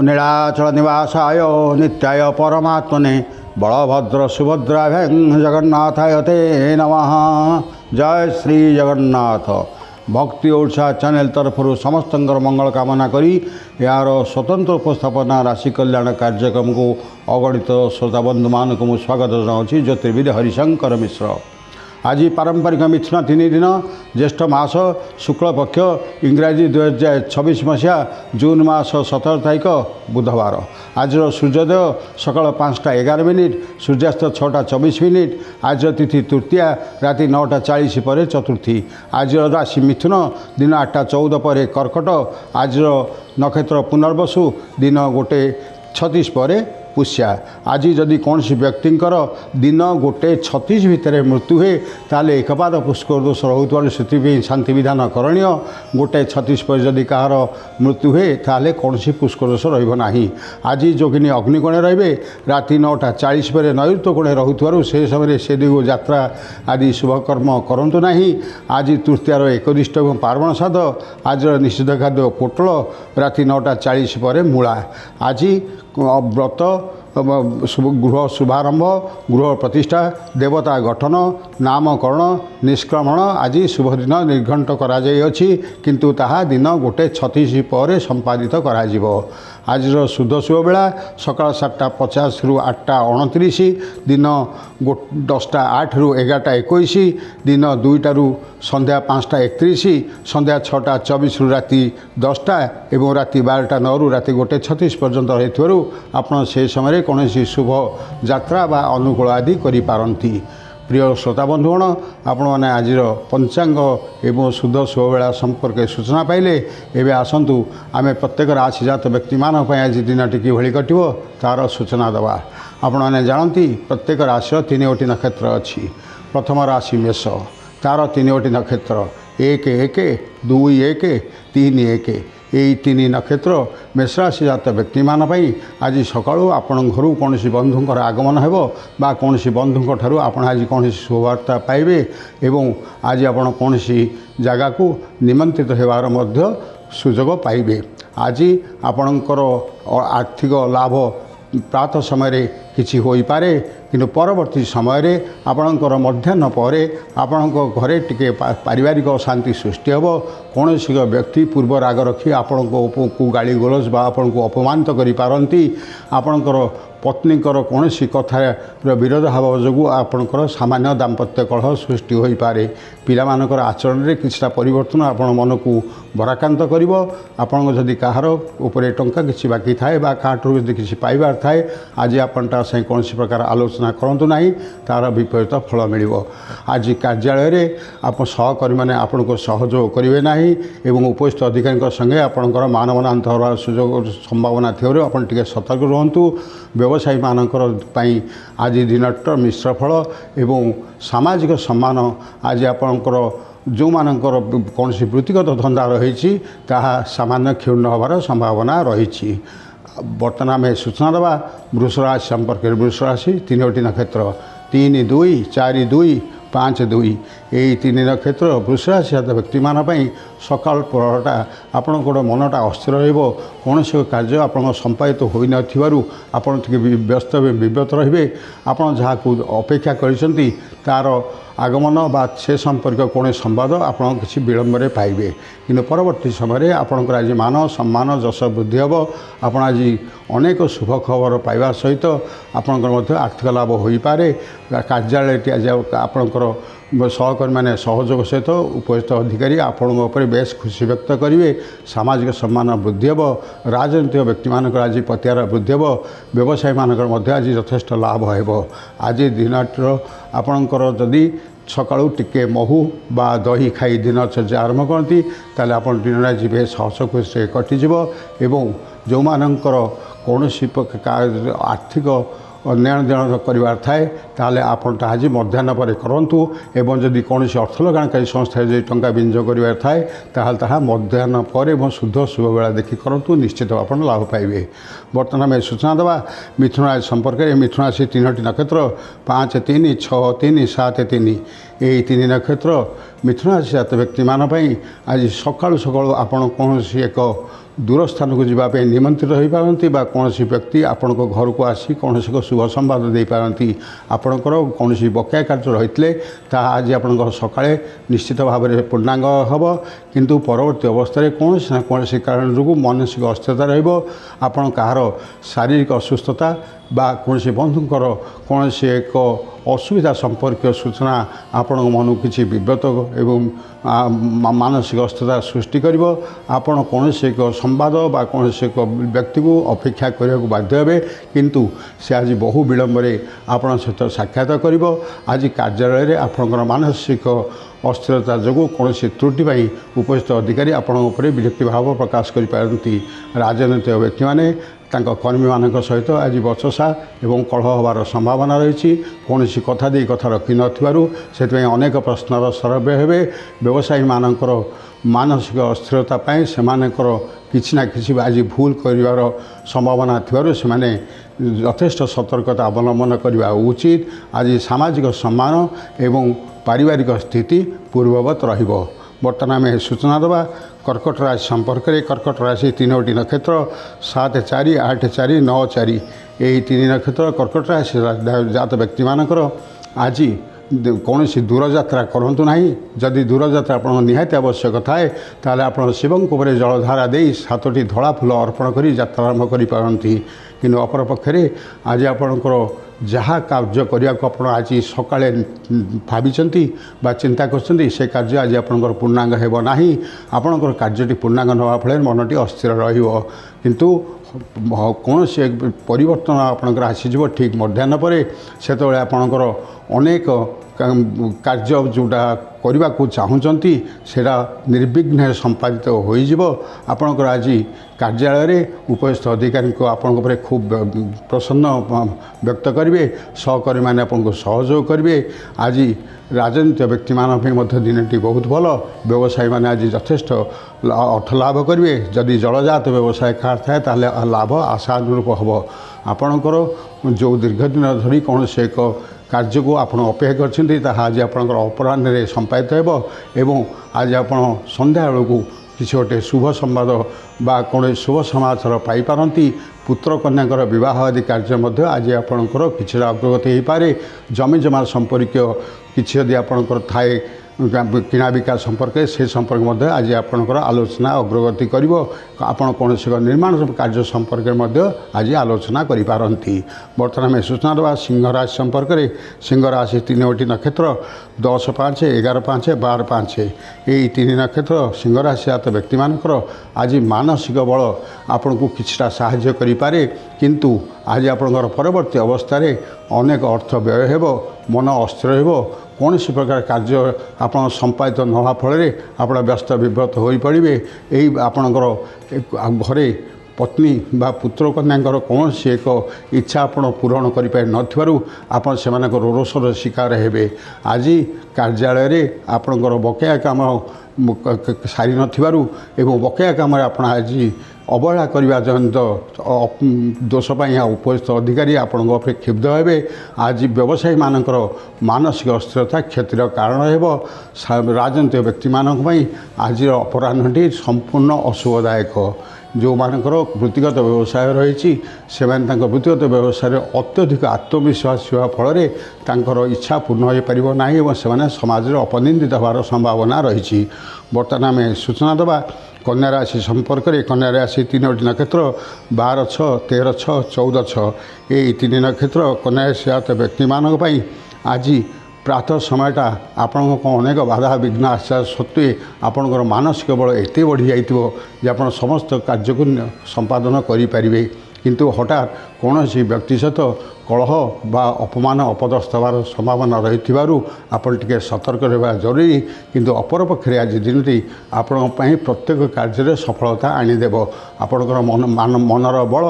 नीलाचल निवासाय नित्याय परमात्मने बलभद्र सुभद्राभ्यां जगन्नाथाय ते नमः। जय श्री जगन्नाथ। भक्ति ओडिशा चैनल तरफ समस्त मंगल कामना करी यार स्वतंत्र उपस्थापना राशि कल्याण कार्यक्रम को अगणित श्रोता बंधु मान को स्वागत जनाऊँगी। ज्योतिर्विद हरिशंकर मिश्र। आज पारंपरिक मिथुन 3 दिन ज्येष्ठ मास शुक्ल पक्ष इंग्राजी 2026 मसीहा जून मास 17 तारीख बुधवार। आज सूर्योदय सकाल 5:11 सूर्यास्त 6:24। आज तिथि तृतीया राति 9:40 पर चतुर्थी। आज राशि मिथुन दिन 8:14 पर कर्कट। आज नक्षत्र पुनर्वसु दिन 1:36 पर पुष्या। आज जदि कौन व्यक्तिंकर दिन 1:36 भितर मृत्यु हुए ताले एकपाद पुष्कर दोष रोथुआ से शांति विधान करणीय। 1:36 पर जदि कहार मृत्यु हुए ताले कौन पुष्कर दोष रहा। आज जोगिनी अग्निकोणे रे राति 9:40 पर नैऋत्य कोणे रोथुआ से समय से दिग यात्रा आदि शुभकर्म करूँ ना। आज तृतीयार एकदिष्ट और पार्वण साध। आज निषिद्ध खाद्य पोटल राति 9:40 पर मूला। आज व्रत गृह शुभारंभ गृह प्रतिष्ठा देवता गठन नामकरण निष्क्रमण आज शुभ दिन निर्घंट कराई किंतु ताहा दिन 1:36 पर संपादित करा। आज शुद्ध शुभ बेला सकाल 7:50 रु 8:29। दिन 10:08 रु 11:21। दिन 2टा रु संध्या 5:31। संध्या 6:24 रु राति 10टा एवं राति 12:09 रु राति 1:36 पर्यंत रही आपण से समय कौन शुभ यात्रा बा अनुकूल आदि करि पारंती। प्रिय श्रोता बंधुगण आपण मैंने आज पंचांग एवं शुद्ध शुभवेला संपर्क सूचना पाइले। एवं आसतु आम प्रत्येक राशिजात व्यक्ति मान आज दिन टी कि कटो तार सूचना दवा। आपण मैंने जानती प्रत्येक राशि 3 नक्षत्र अच्छी। प्रथम राशि मेष तार 3 नक्षत्र 1-1, 2-1, 3-1 यही 3 नक्षत्र मेष राशि जात व्यक्ति मान आज सका आपण घर कौन बंधुंर आगमन हो बा कौन बंधुं ठार आपण आज कौन शुभवार्ता पाइबे एवं आज आपण कौन जगह को निमंत्रित होवार मध्य सुजोग पाइबे। आज आपणकर आर्थिक लाभ प्रातः समय किछि होई पारे किंतु परवर्ती समय आपणकर मध्याह्न पर आपणको घरे टिके पारिवारिक अशांति सृष्टि हेब। कौन व्यक्ति पूर्व राग रखी आपण को गाली गोलज बा आपण को अपमानित करि पारंती। आपणकर पत्नीकर कौन कथार विरोध भाव जो आपणकर सामान्य दाम्पत्य कलह सृष्टि हो पारे। पिलामानकर आचरण में किछटा परिवर्तन आपण मन को बराकांत करिवो। आपण जदि कहार उपरे टंका किछि बाकी थाए बा काठरू जदि किछि पाइबार थाए आज आपण ता से कौन प्रकार आलोचना करंतु नाही तार विपरीत फल मिलिवो। आज कार्यालय रे आप सहकर्मी माने आपण को सहयोग करिवे नाही एवं उपस्थित अधिकारी संगे आपणकर मानवनांत होवार सुजोग संभावना थियोर आपण टिके सतर्क रहंतु। व्यवसायी मानकर पई आज दिनट मिश्र फल एवं सामाजिक सम्मान आज आपणकर जो मानकर कौन वृत्तिगत धंदा रही ताहा सामान्य क्षुण्ण होवार संभावना रही। बर्तमान आम सूचना देवा वृष राशि संपर्क। वृष राशि 3 नक्षत्र 3-2, 4-2, 5-2 यही 3 नक्षत्र वृष राशि व्यक्ति मान सकाल प्रहरटा आपण मनटा अस्थिर रहिबो। कौन कार्य आप संपादित हो न व्यस्त विव्रत रे आपड़ जहाँ अपेक्षा करछंती तार आगमन बा से संपर्क कौन संवाद आपड़ किसी विलंब पाइबे किंतु परवर्ती समय आपणकर आज मान सम्मान जश वृद्धि हम। आप आज अनेक शुभ खबर पाइबा सहित आपणकर आर्थिक लाभ हो पारे। कार्यालय आज आपणकर सहकर्मी मैंने सहयोग सहित उपस्थित अधिकारी आपण बेस खुशी व्यक्त करेंगे। सामाजिक सम्मान वृद्धि हम। राजनीतिक व्यक्ति मानक आज पतियार वृद्धि हम। व्यवसायी मानक आज यथेष्ट लाभ हो। आज दिन आपणकर जदि सकाळू टिके महू बा दही खाई दिनचर्या आरंभ करती ताले आपण दिन आज बेस हस खुशी कटिज एवं जो मानकर कौन आर्थिक लेन देन करार थाए ताले आपण आज मध्याह्न पर करंतु एवं जदि कौन अर्थ लगाणकारी संस्था जो टंका विनियोग करार थाए ताल ताहा मध्याह्न पर एवं शुद्ध शुभ बेला देखि करंतु निश्चित आपण लाभ पाइबे। बर्तमान आम सूचना देवा मिथुन राशि संपर्क। मिथुन राशि 3 नक्षत्र 5-3, 6-3, 7-3 यही 3 नक्षत्र मिथुन राशि जात व्यक्ति मान आज सकाळु सकाळु आपण कौन एक दूर स्थान को जावाई निमंत्रित हो पारती कौन व्यक्ति आपण घर को आसी कौन एक शुभ संवाद दे पारती आपणकर कौन बकाया कार्य रही आज आप सका निश्चित भाव में पूर्णांग हम किंतु परवर्ती अवस्था कौन ना कौन कारण जो मानसिक अस्थिरता रहा कहार शारीरिक असुस्थता बा कौन बंधुकर कौन एक असुविधा संपर्क सूचना आपण मन किसी विव्रत एवं मानसिक अस्थिरता सृष्टि कर आपण कौन एक संवाद बा कौन एक व्यक्ति को अपेक्षा करने को बाध्य हे किंतु से आज बहु विलंब आपण सहित साक्षात कर आज कार्यालय आपणकर मानसिक अस्थिरता जो कौन त्रुटि उपस्थित अधिकारी आपण विरक्ति भाव प्रकाश करती राजनैतिक व्यक्ति मैंने कर्मी मान सहित आज बचसा एवं कलह होवार संभावना रही कौन कथा दे कथा रखि से अनेक प्रश्नर सरव्य हे व्यवसायी मानकर मानसिक अस्थिरता से किसी ना किसी आज भूल कर संभावना थी से यथेष्ट सतर्कता अवलंबन करने उचित आज सामाजिक सम्मान एवं पारिवारिक स्थिति पूर्ववत रहिबो। बर्तमान आम सूचना देवा कर्कट राशि संपर्क में कर्कट राशि 3टी नक्षत्र 7, 4, 8, 4, 9, 4 यही 3 नक्षत्र कर्कट राशि जात व्यक्ति मानकर आज कौन दूर यात्रा करूँ ना जदि दूर यात्रा आप निहाती आवश्यक थाए ताले आप शिवों जलधारा दे 7टी धला फूल अर्पण कर यात्रा आरंभ करपारती कि अपर पक्षे आज आपणकर जहाँ कार्य करने को आप आज सका भावी चिंता कर कार्य आज आपंकर पूर्णांग होना आपणकर कार्यटी पूर्णांग नवा फल मनटी अस्थिर रु कौन से परिवर्तन आपंकर आसीज ठीक मध्याह्न पर से आपणकर अनेक कार्य जोटा करने को चाहूँगी सेटा निर्विघ्न संपादित हो आपणकर आज कार्यालय उपस्थित अधिकारी को आपण खूब प्रसन्न व्यक्त करेंगे सहकर्मी मैंने आपको सहयोग करेंगे आज राजनीतिक व्यक्ति मान दिनटी बहुत भल व्यवसायी मैंने आज यथेष्ट अर्थ लाभ करेंगे जदि जलजात व्यवसाय थाए ताले लाभ आशानुरूप हम आपणकर जो दीर्घ दिन धरी कौन से एक कार्य को आप अपेक्षा कर आज आपंकर अपराह्न संपादित हो आज आप संध्या बेलू किसी गोटे शुभ संवाद बा कौन शुभ समाचार पाइपारती पुत्र कन्या विवाह आदि कार्य आज आपंकर कि अग्रगति हो पारे जमी जमा संपर्क किसी यदि आपंकर थाए किना बिका संपर्क से संपर्क आज आपंकर आलोचना अग्रगति कर कौन से निर्माण कार्य संपर्क आज आलोचना करिपारंती। बर्तमान सूचना देवा सिंह राशि संपर्क में सिंह राशि 3टी नक्षत्र 10, 5, 11, 5, 12, 5 यही 3 नक्षत्र सिंह राशि जात व्यक्ति मानकर आज मानसिक बल आपन को किछटा साहाय्य करिपारे किंतु आज आपनकर परवर्ती अवस्था अनेक अर्थ व्यय हेबो मन अस्थिर हेबो कौन प्रकार कार्य आप संपादित नवा फल आप व्यस्त विव्रत हो पड़े यही आपणकर घरे पत्नी बा पुत्र कन्या कौन से एक इच्छा आप पूरण कर आप से रोषर शिकार हे आज कार्यालय आपणकर बकाया काम सारी नथिबारु बकाया काम आज अवहेला करने जनित दोष उपस्थित अधिकारी आपण क्षुब्ध हे आज व्यवसायी मानकर मानसिक अस्थिरता क्षतिर कारण हो राजनीतिक व्यक्ति मानक आज अपराह्नटी संपूर्ण अशुभदायक जो मानकर वृत्तिगत व्यवसाय रही से वृत्तिगत व्यवसाय अत्यधिक आत्मविश्वास होगा फल इच्छा पूर्ण हो पार ना से समाज में अपनिंदित होवार संभावना रही। बर्तमान आम सूचना देवा कन्या राशि संपर्क में कन्या राशि 3टी नक्षत्र 12, 6, 13, 6, 14, 6 यही 3 नक्षत्र कन्या राशि जात व्यक्ति मानक आज प्रातः समयटा आपण अनेक बाधा विघ्न आशा सत्वे आपणकर मानसिक बल एत बढ़ी जाइए आप समस्त कार्य को संपादन करें किंतु हठात कौन व्यक्ति सहित कलह बा अपमान अपदस्थ होवार संभावना रही आपन टिके सतर्क रहा जरूरी किंतु अपर पक्षे आज दिनटी आपण प्रत्येक कार्य सफलता आनीदेव आपणकर मनर बल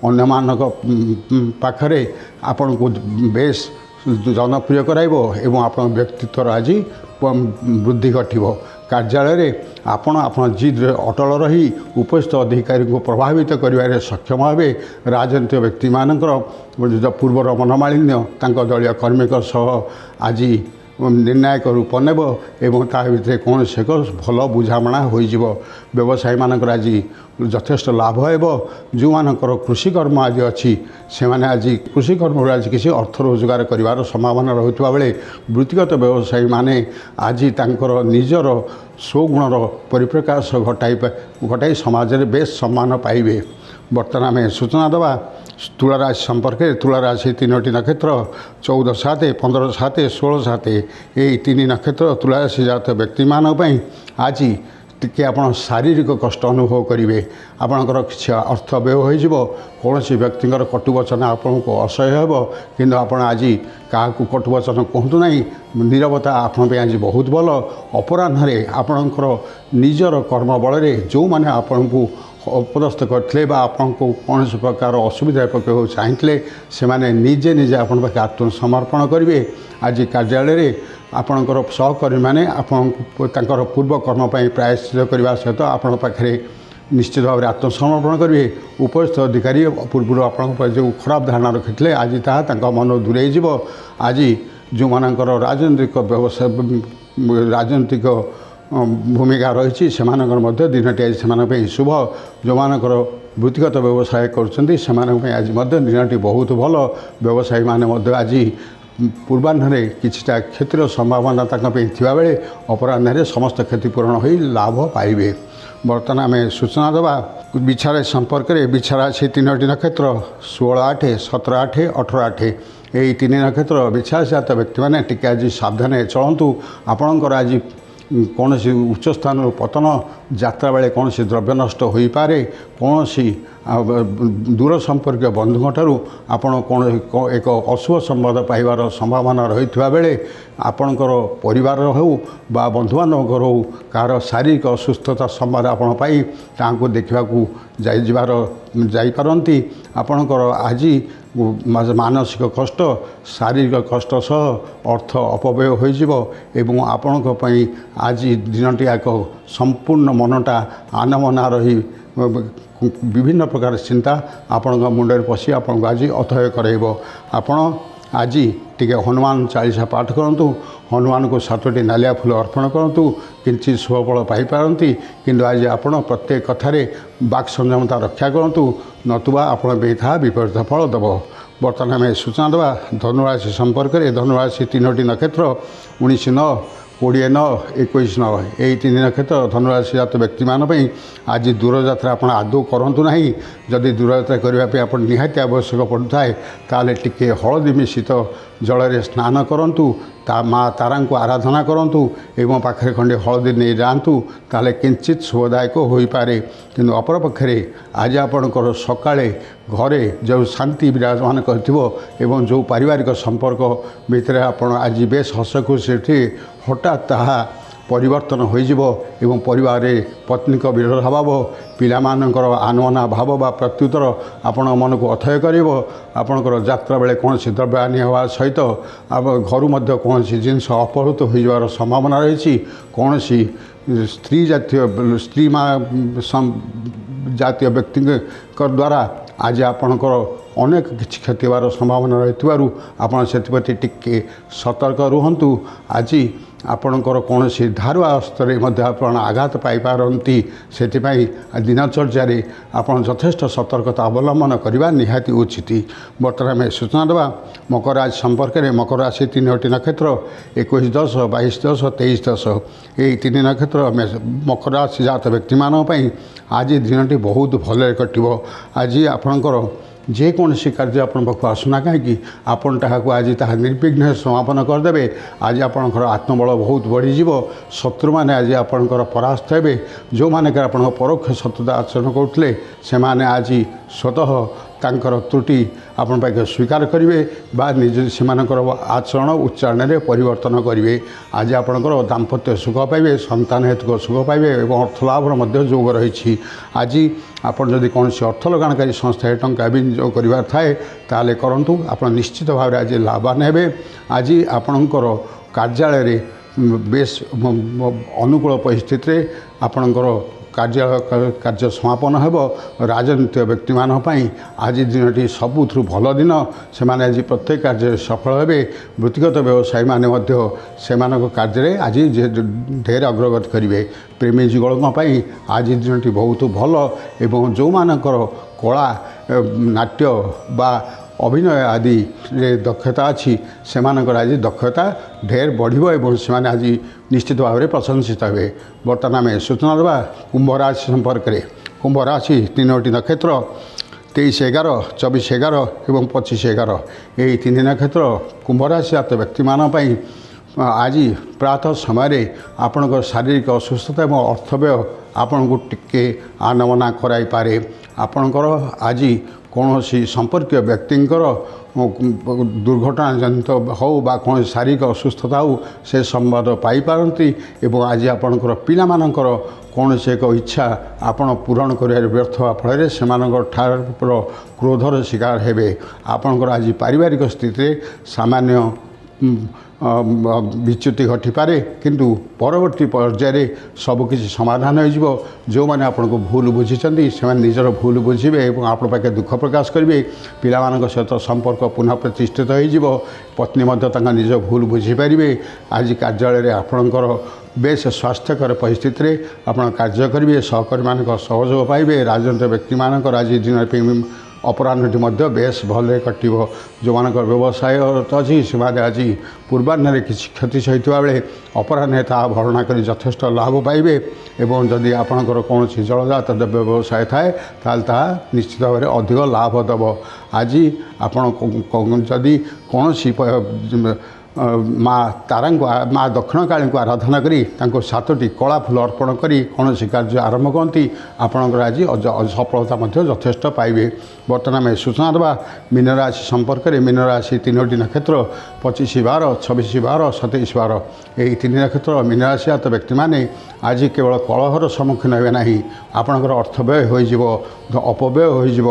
अन्य मानक पाखरे आपण को बेस जनप्रिय कराइब आप व्यक्तित्व आज वृद्धि घटव कार्यालय आपण जिद अटल रही उपस्थित अधिकारी को प्रभावित करिवारे सक्षम हे राजनीतिक व्यक्ति मानकर पूर्वर मनमालिन्य दलीय कर्मी सह आज ନିର୍ଣ୍ଣାୟକ ରୂପ ନେବ ଏବଂ ତା ଭିତରେ କୌଣସି ଏକ ଭଲ ବୁଝାମଣା ହୋଇଯିବ। ବ୍ୟବସାୟୀମାନଙ୍କର ଆଜି ଯଥେଷ୍ଟ ଲାଭ ହେବ। ଯେଉଁମାନଙ୍କର କୃଷିକର୍ମ ଆଜି ଅଛି ସେମାନେ ଆଜି କୃଷିକର୍ମରୁ ଆଜି କିଛି ଅର୍ଥ ରୋଜଗାର କରିବାର ସମ୍ଭାବନା ରହୁଥିବା ବେଳେ ବୃତ୍ତିଗତ ବ୍ୟବସାୟୀମାନେ ଆଜି ତାଙ୍କର ନିଜର ସ୍ୱଗୁଣର ପରିପ୍ରକାଶ ଘଟାଇ ସମାଜରେ ବେଶ୍ ସମ୍ମାନ ପାଇବେ। ବର୍ତ୍ତମାନ ଆମେ ସୂଚନା ଦେବା ତୁଳାରାଶି ସମ୍ପର୍କରେ। ତୁଳାରାଶି 3ଟି ନକ୍ଷତ୍ର 14/7, 15/7, 16/7 ଏହି 3 ନକ୍ଷତ୍ର ତୁଳାରାଶି ଜାତ ବ୍ୟକ୍ତିମାନଙ୍କ ପାଇଁ ଆଜି ଟିକେ ଆପଣ ଶାରୀରିକ କଷ୍ଟ ଅନୁଭବ କରିବେ। ଆପଣଙ୍କର କିଛି ଅର୍ଥ ବ୍ୟୟ ହୋଇଯିବ। କୌଣସି ବ୍ୟକ୍ତିଙ୍କର କଟୁବଚନ ଆପଣଙ୍କୁ ଅସହ୍ୟ ହେବ, କିନ୍ତୁ ଆପଣ ଆଜି କାହାକୁ କଟୁବଚନ କୁହନ୍ତୁ ନାହିଁ। ନୀରବତା ଆପଣଙ୍କ ପାଇଁ ଆଜି ବହୁତ ଭଲ। ଅପରାହ୍ନରେ ଆପଣଙ୍କର ନିଜର କର୍ମ ବଳରେ ଯେଉଁମାନେ ଆପଣଙ୍କୁ ଅପଦସ୍ଥ କରିଥିଲେ ବା ଆପଣଙ୍କୁ କୌଣସି ପ୍ରକାର ଅସୁବିଧା ପକାଇବାକୁ ଚାହିଁଥିଲେ ସେମାନେ ନିଜେ ଆପଣଙ୍କ ପାଖରେ ଆତ୍ମସମର୍ପଣ କରିବେ। ଆଜି କାର୍ଯ୍ୟାଳୟରେ ଆପଣଙ୍କର ସହକର୍ମୀମାନେ ଆପଣଙ୍କୁ ତାଙ୍କର ପୂର୍ବ କର୍ମ ପାଇଁ ପ୍ରାୟଶ୍ଚିତ କରିବା ସହିତ ଆପଣଙ୍କ ପାଖରେ ନିଶ୍ଚିତ ଭାବରେ ଆତ୍ମସମର୍ପଣ କରିବେ। ଉପରିସ୍ଥ ଅଧିକାରୀ ପୂର୍ବରୁ ଆପଣଙ୍କ ପାଇଁ ଯେଉଁ ଖରାପ ଧାରଣା ରଖିଥିଲେ ଆଜି ତାହା ତାଙ୍କ ମନରୁ ଦୂରେଇ ଯିବ। ଆଜି ଯେଉଁମାନଙ୍କର ରାଜନୈତିକ ଭୂମିକା ରହିଛି ସେମାନଙ୍କର ମଧ୍ୟ ଦିନଟି ଆଜି ସେମାନଙ୍କ ପାଇଁ ଶୁଭ। ଯେଉଁମାନଙ୍କର ବୃତ୍ତିଗତ ବ୍ୟବସାୟ କରୁଛନ୍ତି ସେମାନଙ୍କ ପାଇଁ ଆଜି ମଧ୍ୟ ଦିନଟି ବହୁତ ଭଲ। ବ୍ୟବସାୟୀମାନେ ମଧ୍ୟ ଆଜି ପୂର୍ବାହ୍ନରେ କିଛିଟା କ୍ଷତିର ସମ୍ଭାବନା ତାଙ୍କ ପାଇଁ ଥିବାବେଳେ ଅପରାହ୍ନରେ ସମସ୍ତ କ୍ଷତିପୂରଣ ହୋଇ ଲାଭ ପାଇବେ। ବର୍ତ୍ତମାନ ଆମେ ସୂଚନା ଦେବା ବିଛାରାଶି ସମ୍ପର୍କରେ। ବିଛାରାଶି 3ଟି ନକ୍ଷତ୍ର 16/8, 17/8, 18/8 ଏହି 3 ନକ୍ଷତ୍ର ବିଛାରାଶି ଜାତ ବ୍ୟକ୍ତିମାନେ ଟିକେ ଆଜି ସାବଧାନେ ଚଳନ୍ତୁ। ଆପଣଙ୍କର ଆଜି କୌଣସି ଉଚ୍ଚ ସ୍ଥାନରୁ ପତନ, ଯାତ୍ରା ବେଳେ କୌଣସି ଦ୍ରବ୍ୟ ନଷ୍ଟ ହୋଇପାରେ। କୌଣସି ଦୂର ସମ୍ପର୍କୀୟ ବନ୍ଧୁଙ୍କଠାରୁ ଆପଣ ଏକ ଅଶୁଭ ସମ୍ବାଦ ପାଇବାର ସମ୍ଭାବନା ରହିଥିବା ବେଳେ ଆପଣଙ୍କର ପରିବାର ହେଉ ବା ବନ୍ଧୁବାନ୍ଧବଙ୍କର ହେଉ କାହାର ଶାରୀରିକ ଅସୁସ୍ଥତା ସମ୍ବାଦ ଆପଣ ପାଇ ତାଙ୍କୁ ଦେଖିବାକୁ ଯାଇପାରନ୍ତି। ଆପଣଙ୍କର ଆଜି ମାନସିକ କଷ୍ଟ, ଶାରୀରିକ କଷ୍ଟ ସହ ଅର୍ଥ ଅପବ୍ୟୟ ହୋଇଯିବ ଏବଂ ଆପଣଙ୍କ ପାଇଁ ଆଜି ଦିନଟି ଏକ ସମ୍ପୂର୍ଣ୍ଣ ମନଟା ଆନମନା ରହି ବିଭିନ୍ନ ପ୍ରକାର ଚିନ୍ତା ଆପଣଙ୍କ ମୁଣ୍ଡରେ ପଶି ଆପଣଙ୍କୁ ଆଜି ଅଥୟ କରାଇବ। ଆପଣ ଆଜି ଟିକେ ହନୁମାନ ଚାଳିଶା ପାଠ କରନ୍ତୁ। ହନୁମାନଙ୍କୁ 7ଟି ନାଲିଆ ଫୁଲ ଅର୍ପଣ କରନ୍ତୁ। କିଛି ଶୁଭଫଳ ପାଇପାରନ୍ତି, କିନ୍ତୁ ଆଜି ଆପଣ ପ୍ରତ୍ୟେକ କଥାରେ ବାକ୍ ସଂଯମତା ରକ୍ଷା କରନ୍ତୁ, ନତୁବା ଆପଣ ପାଇଁ ତାହା ବିପରୀତ ଫଳ ଦେବ। ବର୍ତ୍ତମାନ ଆମେ ସୂଚନା ଦେବା ଧନୁରାଶି ସମ୍ପର୍କରେ। ଧନୁରାଶି 3ଟି ନକ୍ଷତ୍ର 19/9, 20/9, 21/9 ଏହି 3 ନକ୍ଷତ୍ର ଧନୁରାଶି ଜାତ ବ୍ୟକ୍ତିମାନଙ୍କ ପାଇଁ ଆଜି ଦୂରଯାତ୍ରା ଆପଣ ଆଦୌ କରନ୍ତୁ ନାହିଁ। ଯଦି ଦୂରଯାତ୍ରା କରିବା ପାଇଁ ଆପଣ ନିହାତି ଆବଶ୍ୟକ ପଡ଼ୁଥାଏ ତାହେଲେ ଟିକେ ହଳଦୀ ମିଶ୍ରିତ ଜଳରେ ସ୍ନାନ କରନ୍ତୁ, ମା ତାରାଙ୍କୁ ଆରାଧନା କରନ୍ତୁ ଏବଂ ପାଖରେ ଖଣ୍ଡେ ହଳଦୀ ନେଇ ଯାଆନ୍ତୁ, ତାହେଲେ କିଞ୍ଚିତ୍ ଶୁଭଦାୟକ ହୋଇପାରେ। କିନ୍ତୁ ଅପରପକ୍ଷରେ ଆଜି ଆପଣଙ୍କର ସକାଳେ ଘରେ ଯେଉଁ ଶାନ୍ତି ବିରାଜମାନ କରିଥିବ ଏବଂ ଯେଉଁ ପାରିବାରିକ ସମ୍ପର୍କ ଭିତରେ ଆପଣ ଆଜି ବେଶ୍ ହସଖୁସିରେ ହଠାତ୍ ତାହା ପରିବର୍ତ୍ତନ ହୋଇଯିବ ଏବଂ ପରିବାରରେ ପତ୍ନୀଙ୍କ ବିରୋଧାଭାବ, ପିଲାମାନଙ୍କର ଆନମନା ଭାବ ବା ପ୍ରତ୍ୟୁତ୍ତର ଆପଣଙ୍କ ମନକୁ ଅଥୟ କରିବ। ଆପଣଙ୍କର ଯାତ୍ରା ବେଳେ କୌଣସି ଦ୍ରବ୍ୟ ହାନି ହେବା ସହିତ ଘରୁ ମଧ୍ୟ କୌଣସି ଜିନିଷ ଅପହୃତ ହୋଇଯିବାର ସମ୍ଭାବନା ରହିଛି। କୌଣସି ସ୍ତ୍ରୀ ଜାତୀୟ ବ୍ୟକ୍ତିଙ୍କ ଦ୍ୱାରା ଆଜି ଆପଣଙ୍କର ଅନେକ କିଛି କ୍ଷତି ହେବାର ସମ୍ଭାବନା ରହିଥିବାରୁ ଆପଣ ସେଥିପ୍ରତି ଟିକେ ସତର୍କ ରୁହନ୍ତୁ। ଆଜି ଆପଣଙ୍କର କୌଣସି ଧାରୁଆ ଅସ୍ତ୍ରରେ ମଧ୍ୟ ଆପଣ ଆଘାତ ପାଇପାରନ୍ତି। ସେଥିପାଇଁ ଦିନଚର୍ଯ୍ୟାରେ ଆପଣ ଯଥେଷ୍ଟ ସତର୍କତା ଅବଲମ୍ବନ କରିବା ନିହାତି ଉଚିତ। ବର୍ତ୍ତମାନ ଆମେ ସୂଚନା ଦେବା ମକର ରାଶି ସମ୍ପର୍କରେ। ମକର ରାଶି 3ଟି ନକ୍ଷତ୍ର 21/10, 22/10, 23/10 ଏହି 3 ନକ୍ଷତ୍ର ମକର ରାଶି ଜାତ ବ୍ୟକ୍ତିମାନଙ୍କ ପାଇଁ ଆଜି ଦିନଟି ବହୁତ ଭଲରେ କଟିବ। ଆଜି ଆପଣଙ୍କର ଯେକୌଣସି କାର୍ଯ୍ୟ ଆପଣଙ୍କ ପାଖକୁ ଆସୁନା କାହିଁକି ଆପଣ ତାହାକୁ ଆଜି ତାହା ନିର୍ବିଘ୍ନରେ ସମାପନ କରିଦେବେ। ଆଜି ଆପଣଙ୍କର ଆତ୍ମବଳ ବହୁତ ବଢ଼ିଯିବ। ଶତ୍ରୁମାନେ ଆଜି ଆପଣଙ୍କର ପରାସ୍ତ ହେବେ। ଯେଉଁମାନେ ଆପଣଙ୍କ ପରୋକ୍ଷ ଶତ୍ରୁତା ଆଚରଣ କରୁଥିଲେ ସେମାନେ ଆଜି ସ୍ୱତଃ ତାଙ୍କର ତ୍ରୁଟି ଆପଣଙ୍କ ପାଖରେ ସ୍ୱୀକାର କରିବେ ବା ସେମାନଙ୍କର ଆଚରଣ ଉଚ୍ଚାରଣରେ ପରିବର୍ତ୍ତନ କରିବେ। ଆଜି ଆପଣଙ୍କର ଦାମ୍ପତ୍ୟ ସୁଖ ପାଇବେ, ସନ୍ତାନ ହେତୁକ ସୁଖ ପାଇବେ ଏବଂ ଅର୍ଥଲାଭର ମଧ୍ୟ ଯୋଗ ରହିଛି। ଆଜି ଆପଣ ଯଦି କୌଣସି ଅର୍ଥ ଲଗାଣକାରୀ ସଂସ୍ଥାରେ ଟଙ୍କା ବିନିଯୋଗ କରିବାର ଥାଏ ତାହେଲେ କରନ୍ତୁ, ଆପଣ ନିଶ୍ଚିତ ଭାବରେ ଆଜି ଲାଭବାନ ହେବେ। ଆଜି ଆପଣଙ୍କର କାର୍ଯ୍ୟାଳୟରେ ବେଶ୍ ଅନୁକୂଳ ପରିସ୍ଥିତିରେ ଆପଣଙ୍କର କାର୍ଯ୍ୟ ସମାପନ ହେବ। ରାଜନୈତିକ ବ୍ୟକ୍ତିମାନଙ୍କ ପାଇଁ ଆଜି ଦିନଟି ସବୁଥିରୁ ଭଲ ଦିନ। ସେମାନେ ଆଜି ପ୍ରତ୍ୟେକ କାର୍ଯ୍ୟରେ ସଫଳ ହେବେ। ବୃତ୍ତିଗତ ବ୍ୟବସାୟୀମାନେ ମଧ୍ୟ ସେମାନଙ୍କ କାର୍ଯ୍ୟରେ ଆଜି ଢେର ଅଗ୍ରଗତି କରିବେ। ପ୍ରେମୀ ଯୁଗଳଙ୍କ ପାଇଁ ଆଜି ଦିନଟି ବହୁତ ଭଲ ଏବଂ ଯେଉଁମାନଙ୍କର କଳା ନାଟ୍ୟ ବା ଅଭିନୟ ଆଦିରେ ଦକ୍ଷତା ଅଛି ସେମାନଙ୍କର ଆଜି ଦକ୍ଷତା ଢେର ବଢ଼ିବ ଏବଂ ସେମାନେ ଆଜି ନିଶ୍ଚିତ ଭାବରେ ପ୍ରଶଂସିତ ହେବେ। ବର୍ତ୍ତମାନ ଆମେ ସୂଚନା ଦେବା କୁମ୍ଭ ରାଶି ସମ୍ପର୍କରେ। କୁମ୍ଭ ରାଶି 3ଟି ନକ୍ଷତ୍ର 23/11, 24/11 ଏବଂ 25/11 ଏହି 3 ନକ୍ଷତ୍ର କୁମ୍ଭ ରାଶି ଜାତ ବ୍ୟକ୍ତିମାନଙ୍କ ପାଇଁ ଆଜି ପ୍ରାତଃ ସମୟରେ ଆପଣଙ୍କର ଶାରୀରିକ ଅସୁସ୍ଥତା ଏବଂ ଅର୍ଥବ୍ୟୟ ଆପଣଙ୍କୁ ଟିକେ ଆନମନା କରାଇପାରେ। ଆପଣଙ୍କର ଆଜି କୌଣସି ସମ୍ପର୍କୀୟ ବ୍ୟକ୍ତିଙ୍କର ଦୁର୍ଘଟଣା ଜନିତ ହେଉ ବା କୌଣସି ଶାରୀରିକ ଅସୁସ୍ଥତା ହେଉ ସେ ସମ୍ବାଦ ପାଇପାରନ୍ତି ଏବଂ ଆଜି ଆପଣଙ୍କର ପିଲାମାନଙ୍କର କୌଣସି ଏକ ଇଚ୍ଛା ଆପଣ ପୂରଣ କରିବାରେ ବ୍ୟର୍ଥ ହେବା ଫଳରେ ସେମାନଙ୍କ ଠାରୁ କ୍ରୋଧର ଶିକାର ହେବେ। ଆପଣଙ୍କର ଆଜି ପାରିବାରିକ ସ୍ଥିତିରେ ସାମାନ୍ୟ ବିଚ୍ୟୁତି ଘଟିପାରେ କିନ୍ତୁ ପରବର୍ତ୍ତୀ ପର୍ଯ୍ୟାୟରେ ସବୁକିଛି ସମାଧାନ ହୋଇଯିବ। ଯେଉଁମାନେ ଆପଣଙ୍କୁ ଭୁଲ ବୁଝିଛନ୍ତି ସେମାନେ ନିଜର ଭୁଲ ବୁଝିବେ ଏବଂ ଆପଣଙ୍କ ପାଖରେ ଦୁଃଖ ପ୍ରକାଶ କରିବେ। ପିଲାମାନଙ୍କ ସହିତ ସମ୍ପର୍କ ପୁନଃ ପ୍ରତିଷ୍ଠିତ ହୋଇଯିବ। ପତ୍ନୀ ମଧ୍ୟ ତାଙ୍କ ନିଜ ଭୁଲ ବୁଝିପାରିବେ। ଆଜି କାର୍ଯ୍ୟାଳୟରେ ଆପଣଙ୍କର ବେଶ ସ୍ୱାସ୍ଥ୍ୟକର ପରିସ୍ଥିତିରେ ଆପଣ କାର୍ଯ୍ୟ କରିବେ। ସହକର୍ମୀମାନଙ୍କ ସହଯୋଗ ପାଇବେ। ରାଜନୈତିକ ବ୍ୟକ୍ତିମାନଙ୍କର ଆଜି ଦିନ ଅପରାହ୍ନଟି ମଧ୍ୟ ବେଶ ଭଲରେ କଟିବ। ଯେଉଁମାନଙ୍କର ବ୍ୟବସାୟ ଅଛି ସେମାନେ ଆଜି ପୂର୍ବାହ୍ନରେ କିଛି କ୍ଷତି ସହିଥିବା ବେଳେ ଅପରାହ୍ନରେ ତାହା ଭରଣା କରି ଯଥେଷ୍ଟ ଲାଭ ପାଇବେ ଏବଂ ଯଦି ଆପଣଙ୍କର କୌଣସି ଜଳଜାତ ବ୍ୟବସାୟ ଥାଏ ତାହେଲେ ତାହା ନିଶ୍ଚିତ ଭାବରେ ଅଧିକ ଲାଭ ଦେବ। ଆଜି ଆପଣ ଯଦି କୌଣସି ମା ତାରାଙ୍କୁ ମା ଦକ୍ଷିଣକାଳୀଙ୍କୁ ଆରାଧନା କରି ତାଙ୍କୁ 7ଟି କଳା ଫୁଲ ଅର୍ପଣ କରି କୌଣସି କାର୍ଯ୍ୟ ଆରମ୍ଭ କରନ୍ତି ଆପଣଙ୍କର ଆଜି ସଫଳତା ମଧ୍ୟ ଯଥେଷ୍ଟ ପାଇବେ। ବର୍ତ୍ତମାନ ଆମେ ସୂଚନା ଦେବା ମୀନରାଶି ସମ୍ପର୍କରେ। ମୀନରାଶି 3ଟି ନକ୍ଷତ୍ର 25/12, 26/12, 27/12 ଏହି 3 ନକ୍ଷତ୍ର ମୀନରାଶି ଜାତ ବ୍ୟକ୍ତିମାନେ ଆଜି କେବଳ କଳହର ସମ୍ମୁଖୀନ ହେବେ ନାହିଁ। ଆପଣଙ୍କର ଅର୍ଥବ୍ୟୟ ହୋଇଯିବ, ଅପବ୍ୟୟ ହୋଇଯିବ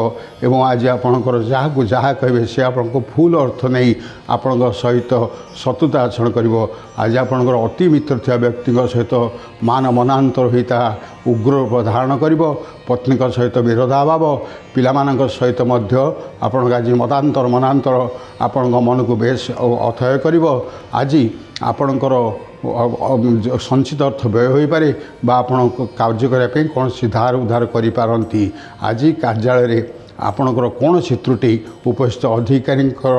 ଏବଂ ଆଜି ଆପଣଙ୍କର ଯାହାକୁ ଯାହା କହିବେ ସେ ଆପଣଙ୍କୁ ଭୁଲ ଅର୍ଥ ନେଇ ଆପଣଙ୍କ ସହିତ ଶତ୍ରୁତା ଆଚରଣ କରିବ। ଆଜି ଆପଣଙ୍କର ଅତି ମିତ୍ର ଥିବା ବ୍ୟକ୍ତିଙ୍କ ସହିତ ମାନ ମନାନ୍ତର ହୋଇ ତାହା ଉଗ୍ର ରୂପ ଧାରଣ କରିବ। ପତ୍ନୀଙ୍କ ସହିତ ବିରୋଧାଭାବ, ପିଲାମାନଙ୍କ ସହିତ ମଧ୍ୟ ଆପଣଙ୍କ ଆଜି ମନାନ୍ତର ଆପଣଙ୍କ ମନକୁ ବେଶ ଅଥୟ କରିବ। ଆଜି ଆପଣଙ୍କର ସଞ୍ଚିତ ଅର୍ଥ ବ୍ୟୟ ହୋଇପାରେ ବା ଆପଣ କାର୍ଯ୍ୟ କରିବା ପାଇଁ କୌଣସି ଧାର ଉଧାର କରିପାରନ୍ତି। ଆଜି କାର୍ଯ୍ୟାଳୟରେ ଆପଣଙ୍କର କୌଣସି ତ୍ରୁଟି ଉପସ୍ଥିତ ଅଧିକାରୀଙ୍କର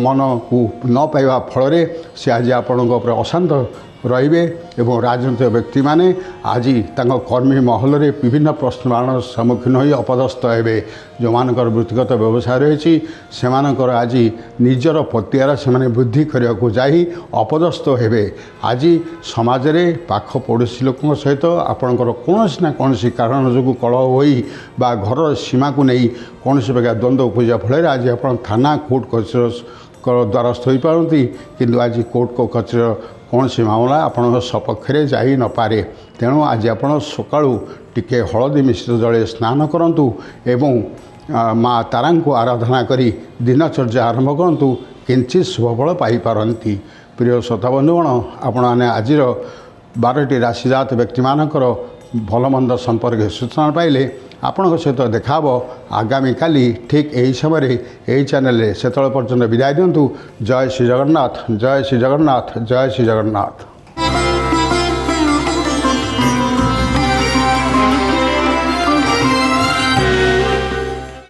ମନକୁ ନ ପାଇବା ଫଳରେ ସେ ଆଜି ଆପଣଙ୍କ ଉପରେ ଅଶାନ୍ତ ରହିବେ ଏବଂ ରାଜନୈତିକ ବ୍ୟକ୍ତିମାନେ ଆଜି ତାଙ୍କ କର୍ମୀ ମହଲରେ ବିଭିନ୍ନ ପ୍ରଶ୍ନମାନର ସମ୍ମୁଖୀନ ହୋଇ ଅପଦସ୍ଥ ହେବେ। ଯେଉଁମାନଙ୍କର ବୃତ୍ତିଗତ ବ୍ୟବସାୟ ରହିଛି ସେମାନଙ୍କର ଆଜି ନିଜର ପ୍ରତିହାର ସେମାନେ ବୃଦ୍ଧି କରିବାକୁ ଯାଇ ଅପଦସ୍ଥ ହେବେ। ଆଜି ସମାଜରେ ପାଖ ପଡ଼ୋଶୀ ଲୋକଙ୍କ ସହିତ ଆପଣଙ୍କର କୌଣସି ନା କୌଣସି କାରଣ ଯୋଗୁଁ କଳହ ହୋଇ ବା ଘରର ସୀମାକୁ ନେଇ କୌଣସି ପ୍ରକାର ଦ୍ୱନ୍ଦ୍ୱ ଉପୁଜିବା ଫଳରେ ଆଜି ଆପଣ ଥାନା କୋର୍ଟ କଚେରୀର ଦ୍ୱାରସ୍ଥ ହୋଇପାରନ୍ତି କିନ୍ତୁ ଆଜି କୋର୍ଟ କଚେରୀର କୌଣସି ମାମଲା ଆପଣଙ୍କ ସପକ୍ଷରେ ଯାଇ ନପାରେ। ତେଣୁ ଆଜି ଆପଣ ସକାଳୁ ଟିକେ ହଳଦୀ ମିଶ୍ରିତ ଜଳରେ ସ୍ନାନ କରନ୍ତୁ ଏବଂ ମା ତାରାଙ୍କୁ ଆରାଧନା କରି ଦିନଚର୍ଯ୍ୟା ଆରମ୍ଭ କରନ୍ତୁ। କିଞ୍ଚିତ୍ ଶୁଭଫଳ ପାଇପାରନ୍ତି। ପ୍ରିୟ ଶ୍ରୋତା ବନ୍ଧୁଗଣ, ଆପଣମାନେ ଆଜିର 12ଟି ରାଶିଜାତ ବ୍ୟକ୍ତିମାନଙ୍କର ଭଲମନ୍ଦ ସମ୍ପର୍କରେ ସୂଚନା ପାଇଲେ। ଆପଣଙ୍କ ସହିତ ଦେଖା ହେବ ଆଗାମୀକାଲି ଠିକ୍ ଏହି ସମୟରେ ଏହି ଚ୍ୟାନେଲରେ। ସେତେବେଳେ ପର୍ଯ୍ୟନ୍ତ ବିଦାୟ ଦିଅନ୍ତୁ। ଜୟ ଶ୍ରୀ ଜଗନ୍ନାଥ, ଜୟ ଶ୍ରୀ ଜଗନ୍ନାଥ, ଜୟ ଶ୍ରୀ ଜଗନ୍ନାଥ।